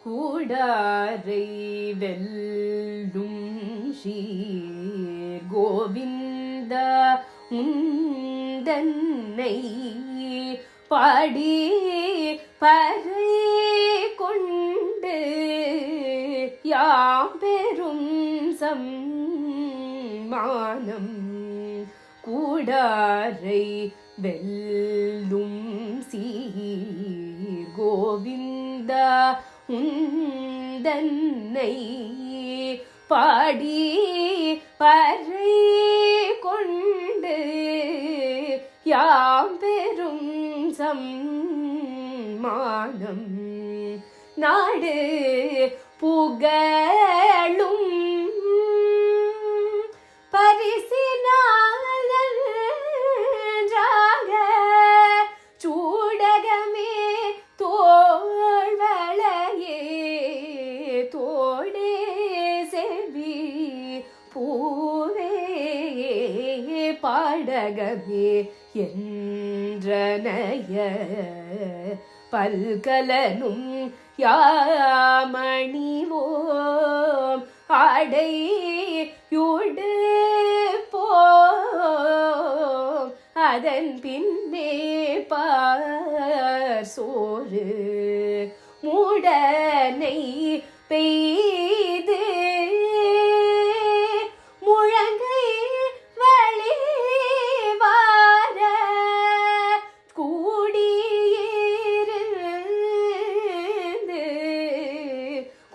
கூடாரை வெல்லும் ஸ்ரீர் கோவிந்தா உந்தன்னை பாடி பறை கொண்டு யாம்பெரும் சம்மானம் கூடாரை வெல்லும் சீர் கோவிந்தா உந்தன்னை பாடி பறை கொண்டு யாம்பெரும் சம்மானம் நாடு புகழும் பரிசினாலன்றாக சூடகமே தோள்வளையே தோடே செவி பூவே பாடகமே என்றனைய பல்கலனும் யாமணிவோம் ஆடையுடு போம் அதன் பின்னே பார் சோறு மூடனை பெய்து முழங்கை வழிவார கூடியிருந்து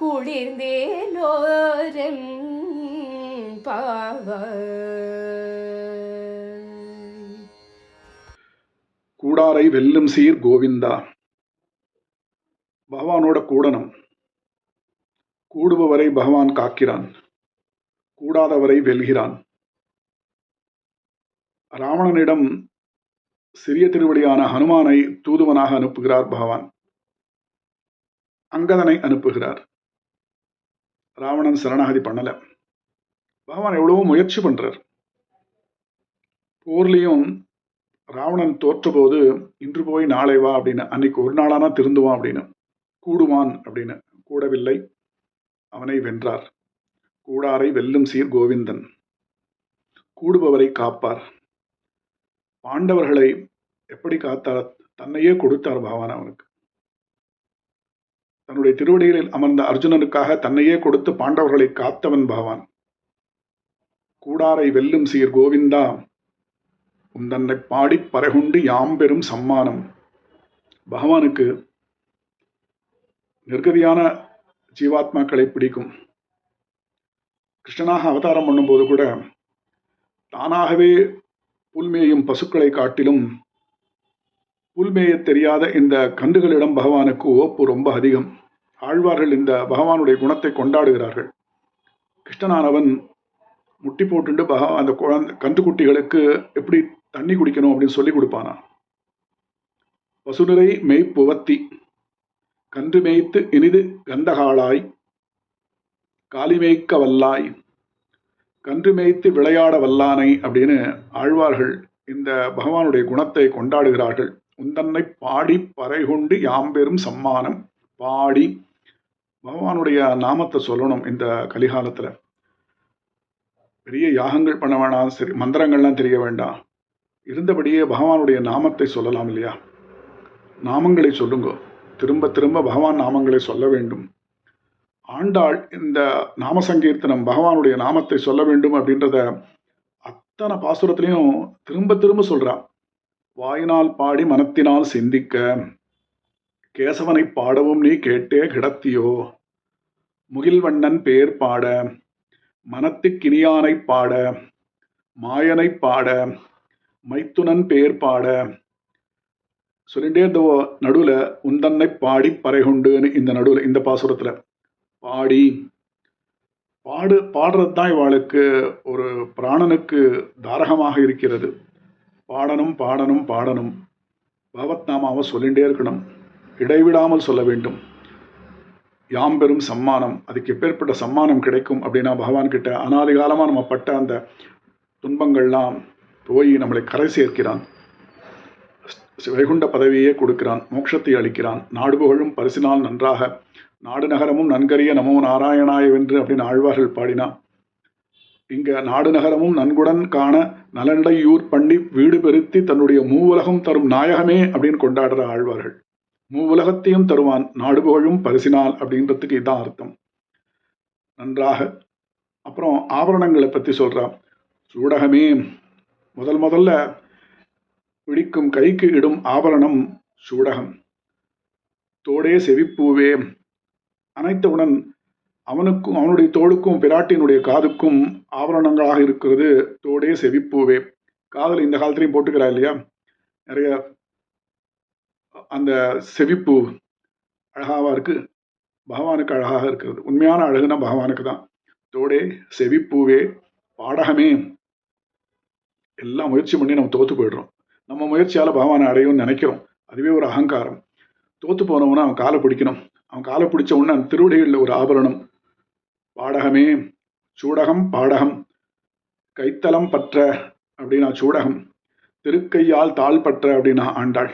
குளிர்ந்தேலோரம் பாவாய். கூடாரை வெல்லும் சீர் கோவிந்தா. பகவானோட கூடனம். கூடுபவரை பகவான் காக்கிறான், கூடாதவரை வெல்கிறான். ராவணனிடம் சிறிய திருவடியான ஹனுமானை தூதுவனாக அனுப்புகிறார் பகவான். அங்கதனை அனுப்புகிறார். ராவணன் சரணாகதி பண்ணல. பகவான் எவ்வளவோ முயற்சி பண்றார். போர்லையும் ராவணன் தோற்றபோது இன்று போய் நாளை வா அப்படின்னு, அன்னைக்கு ஒரு நாளானா திருந்துவான் அப்படின்னு, கூடுவான் அப்படின்னு. கூடவில்லை, அவனை வென்றார். கூடாரை வெல்லும் சீர் கோவிந்தன். கூடுபவரை காப்பார். பாண்டவர்களை எப்படி காத்தார்? தன்னையே கொடுத்தார் பகவான் அவனுக்கு. தன்னுடைய திருவடிகளில் அமர்ந்த அர்ஜுனனுக்காக தன்னையே கொடுத்து பாண்டவர்களை காத்தவன் பகவான். கூடாரை வெல்லும் சீர் கோவிந்தா உந்தன்னை பாடி பறைகொண்டு யாம்பெரும் சம்மானம். பகவானுக்கு நிர்கதியான ஜீவாத்மாக்களை பிடிக்கும். கிருஷ்ணனாக அவதாரம் பண்ணும்போது கூட தானாகவே புல்மேயும் பசுக்களை காட்டிலும் புல்மேய தெரியாத இந்த கன்றுகளிடம் பகவானுக்கு ஓப்பு ரொம்ப அதிகம். ஆழ்வார்கள் இந்த பகவானுடைய குணத்தை கொண்டாடுகிறார்கள். கிருஷ்ணனானவன் முட்டி போட்டுண்டு அந்த கன்றுக்குட்டிகளுக்கு எப்படி தண்ணி குடிக்கணும் அப்படின்னு சொல்லி கொடுப்பானா. பசுநிறை மெய்ப்புவத்தி கன்று மேய்த்து இனிது கந்தகாளாய் காலி மேய்க்க வல்லாய் கன்று மேய்த்து விளையாட வல்லானை அப்படின்னு ஆழ்வார்கள் இந்த பகவானுடைய குணத்தை கொண்டாடுகிறார்கள். உந்தன்னை பாடி பறைகொண்டு யாம்பெரும் சம்மானம். பாடி பகவானுடைய நாமத்தை சொல்லணும். இந்த கலிகாலத்துல பெரிய யாகங்கள் பண்ண வேண்டாம், சரி, மந்திரங்கள்லாம் தெரிய வேண்டாம், இருந்தபடியே பகவானுடைய நாமத்தை சொல்லலாம் இல்லையா? நாமங்களை சொல்லுங்க. திரும்ப திரும்ப பகவான் நாமங்களை சொல்ல வேண்டும். ஆண்டாள் இந்த நாம சங்கீர்த்தனம் பகவானுடைய நாமத்தை சொல்ல வேண்டும் அப்படின்றத அத்தனை பாசுரத்திலையும் திரும்ப திரும்ப சொல்றான். வாயினால் பாடி மனத்தினால் சிந்திக்க கேசவனை பாடவும் நீ கேட்டே கிடத்தியோ, முகில்வண்ணன் பேர் பாட மனத்துக்கினியானை பாட மாயனை பாட மைத்துனன் பேர் பாட சொல்லிட்டே இந்த நடுவுல உந்தன்னை பாடி பறைகொண்டுன்னு இந்த நடுவுல இந்த பாசுரத்துல பாடி பாடுறது தான் இவாளுக்கு ஒரு பிராணனுக்கு தாரகமாக இருக்கிறது. பாடணும் பாடணும் பாடணும், பகவத் நாமாவை சொல்லிகிட்டே இருக்கணும், இடைவிடாமல் சொல்ல வேண்டும். யாம்பெரும் சம்மானம். அதுக்கு எப்பேற்பட்ட சம்மானம் கிடைக்கும் அப்படின்னா பகவான் கிட்ட அனாதி காலமாக நம்ம பட்ட அந்த துன்பங்கள்லாம் போய் நம்மளை கரை சேர்க்கிறான். வைகுண்ட பதவியே கொடுக்கிறான், மோட்சத்தை அளிக்கிறான். நாடு புகழும் பரிசினால் நன்றாக நாடு நகரமும் நன்கரிய நமோ நாராயணாய வென்று அப்படின்னு ஆழ்வார்கள் பாடினா, இங்க நாடு நகரமும் நன்குடன் காண நலனையூர் பண்ணி வீடு பெருத்தி தன்னுடைய மூவுலகம் தரும் நாயகமே அப்படின்னு கொண்டாடுற ஆழ்வார்கள். மூவுலகத்தையும் தருவான் நாடு புகழும் பரிசினால் அப்படின்றதுக்கு இதான் அர்த்தம். நன்றாக அப்புறம் ஆபரணங்களை பத்தி சொல்றான். சூடகமே, முதல்ல பிடிக்கும் கைக்கு இடும் ஆபரணம் சூடகம். தோடே செவிப்பூவே, அனைத்தவுடன் அவனுக்கும் அவனுடைய தோளுக்கும் பிராட்டியினுடைய காதுக்கும் ஆபரணங்களாக இருக்கிறது தோடே செவிப்பூவே. காதல் இந்த காலத்திலையும் போட்டுக்கிறா இல்லையா, நிறைய அந்த செவிப்பூ அழகாவா இருக்கு, பகவானுக்கு அழகாக இருக்கிறது. உண்மையான அழகுனா பகவானுக்கு தான். தோடே செவிப்பூவே பாடகமே. எல்லாம் முயற்சி பண்ணி நம்ம தோத்து போயிடுறோம். நம்ம முயற்சியால பகவானை அடையும்னு நினைக்கிறோம், அதுவே ஒரு அகங்காரம். தோத்து போனவனா அவன் காலை பிடிக்கணும். அவன் காலை பிடிச்ச உடனே அந்த திருவடிகளில் ஒரு ஆபரணம். பாடகமே, சூடகம் பாடகம். கைத்தலம் பற்ற அப்படின்னா சூடகம், திருக்கையால் தாழ் பற்ற அப்படின்னா ஆண்டாள்.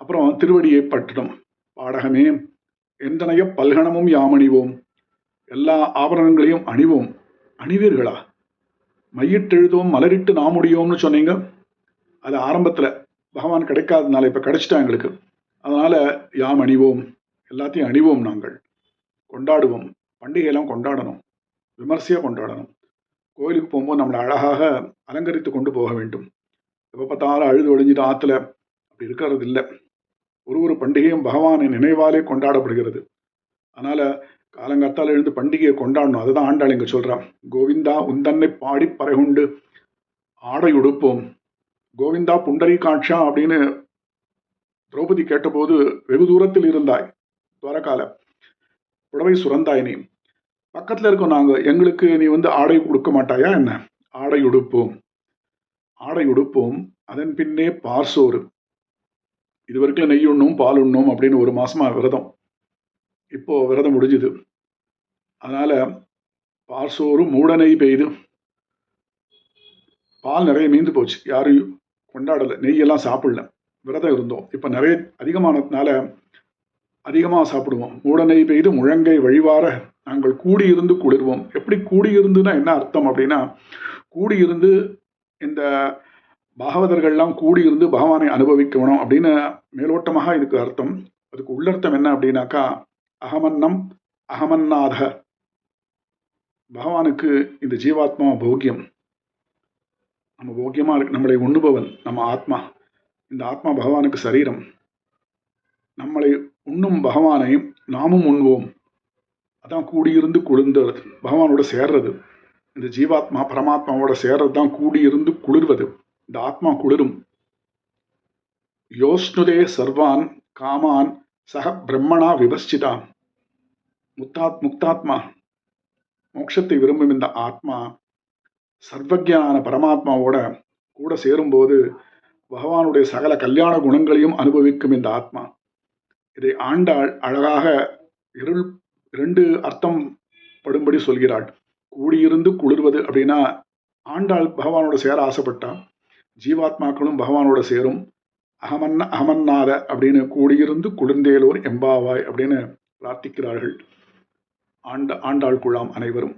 அப்புறம் திருவடியை பற்றணும். பாடகமே, எந்தனைய பல்கணமும் யாமணிவோம், எல்லா ஆபரணங்களையும் அணிவோம். அணிவீர்களா? மையிட்டெழுதுவோம் மலரிட்டு நாமுடியோம்னு சொன்னீங்க. அது ஆரம்பத்துல பகவான் கிடைக்காதனால இப்ப கிடைச்சிட்டா எங்களுக்கு. அதனால யாம் அணிவோம், எல்லாத்தையும் அணிவோம். நாங்கள் கொண்டாடுவோம். பண்டிகையெல்லாம் கொண்டாடணும், விமர்சையா கொண்டாடணும். கோயிலுக்கு போகும்போது நம்மளை அழகாக அலங்கரித்து கொண்டு போக வேண்டும். எப்ப பார்த்தாலும் அழுது ஒழிஞ்சிட்டு ஆத்துல அப்படி இருக்கிறது இல்லை. ஒரு பண்டிகையும் பகவானின் நினைவாலே கொண்டாடப்படுகிறது. அதனால காலங்காத்தால் எழுந்து பண்டிகையை கொண்டாடணும். அதுதான் ஆண்டாள் இங்க சொல்றான். கோவிந்தா உந்தன்னை பாடி பறைகுண்டு ஆடை உடுப்போம். கோவிந்தா புண்டரீகாட்சா அப்படின்னு திரௌபதி கேட்டபோது வெகு தூரத்தில் இருந்தாய், துவரக்கால புடவை சுரந்தாய் நீ. பக்கத்துல இருக்கோம் நாங்க, எங்களுக்கு நீ ஆடை கொடுக்க மாட்டாயா என்ன? ஆடை உடுப்போம், ஆடை உடுப்போம். அதன் பின்னே பார்சோறு. இது வரைக்கும் நெய் உண்ணும் பால் உண்ணும் அப்படின்னு ஒரு மாசமா விரதம். இப்போ விரதம் முடிஞ்சுது. அதனால பார்சோறு மூடனை பெய்து. பால் நிறைய மீந்து போச்சு, யாரும் கொண்டாடல, நெய்யெல்லாம் சாப்பிடல, விரதம் இருந்தோம். இப்ப நிறைய அதிகமானதுனால அதிகமா சாப்பிடுவோம். மூடனை பெய்து முழங்கை வழிவார நாங்கள் கூடியிருந்து குளிர்வோம். எப்படி கூடியிருந்துன்னா என்ன அர்த்தம் அப்படின்னா, கூடியிருந்து இந்த பாகவதர்கள்லாம் கூடியிருந்து பகவானை அனுபவிக்கணும் அப்படின்னு மேலோட்டமாக இதுக்கு அர்த்தம். அதுக்கு உள்ளர்த்தம் என்ன அப்படின்னாக்கா, அகமன்னம் அகமன்னாத. பகவானுக்கு இந்த ஜீவாத்மா போக்கியம். நம்ம போக்கியமா இருக்கு, நம்மளை உண்ணுபவன் நம்ம ஆத்மா. இந்த ஆத்மா பகவானுக்கு சரீரம். நம்மளை உண்ணும் பகவானை நாமும் உண்வோம். அதான் கூடியிருந்து குளிர்ந்தது, பகவானோட சேர்றது. இந்த ஜீவாத்மா பரமாத்மாவோட சேர்றது தான் கூடியிருந்து குளிர்வது. இந்த ஆத்மா குளிரும். யோஷ்ணுதே சர்வான் காமான் சக பிரம்மணா விபஸ்சிதா. முக்தாத்மா, மோட்சத்தை விரும்பும் இந்த ஆத்மா சர்வஜனான பரமாத்மாவோட கூட சேரும்போது பகவானுடைய சகல கல்யாண குணங்களையும் அனுபவிக்கும் இந்த ஆத்மா. இதை ஆண்டாள் அழகாக இரண்டு அர்த்தம் படும்படி சொல்கிறாள். கூடியிருந்து குளிர்வது அப்படின்னா ஆண்டாள் பகவானோட சேர ஆசைப்பட்டா, ஜீவாத்மாக்களும் பகவானோட சேரும். அகமன்னாத அப்படின்னு கூடியிருந்து குளிர்ந்தேலோர் எம்பாவாய் அப்படின்னு பிரார்த்திக்கிறார்கள் ஆண்டாள் குழாம் அனைவரும்.